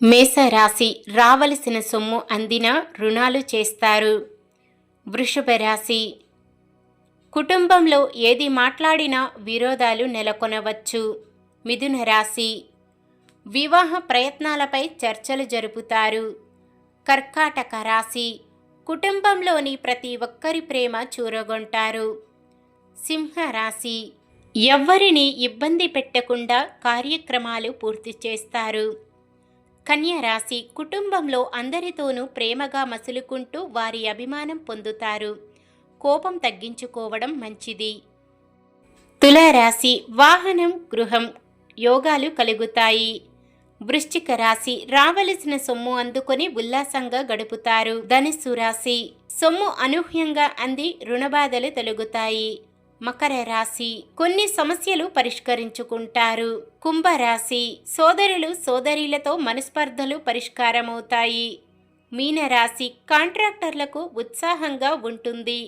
మేషరాశి రావలసిన సొమ్ము అందినా రుణాలు చేస్తారు. వృషభ రాశి కుటుంబంలో ఏది మాట్లాడినా విరోధాలు నెలకొనవచ్చు. మిథున రాశి వివాహ ప్రయత్నాలపై చర్చలు జరుపుతారు. కర్కాటక రాశి కుటుంబంలోని ప్రతి ఒక్కరి ప్రేమ చూరగొంటారు. సింహ రాశి ఎవ్వరిని ఇబ్బంది పెట్టకుండా కార్యక్రమాలు పూర్తి చేస్తారు. కన్య రాశి కుటుంబంలో అందరితోనూ ప్రేమగా మసులుకుంటూ వారి అభిమానం పొందుతారు. కోపం తగ్గించుకోవడం మంచిది. తులారాశి వాహనం, గృహం యోగాలు కలుగుతాయి. వృశ్చిక రాశి రావలసిన సొమ్ము అందుకొని ఉల్లాసంగా గడుపుతారు. ధనుస్సు రాశి సొమ్ము అనూహ్యంగా అంది రుణబాధలు తొలగుతాయి. మకర రాశి కొన్ని సమస్యలు పరిష్కరించుకుంటారు. కుంభరాశి సోదరులు సోదరీలతో మనస్పర్ధలు పరిష్కారమవుతాయి. మీనరాశి కాంట్రాక్టర్లకు ఉత్సాహంగా ఉంటుంది.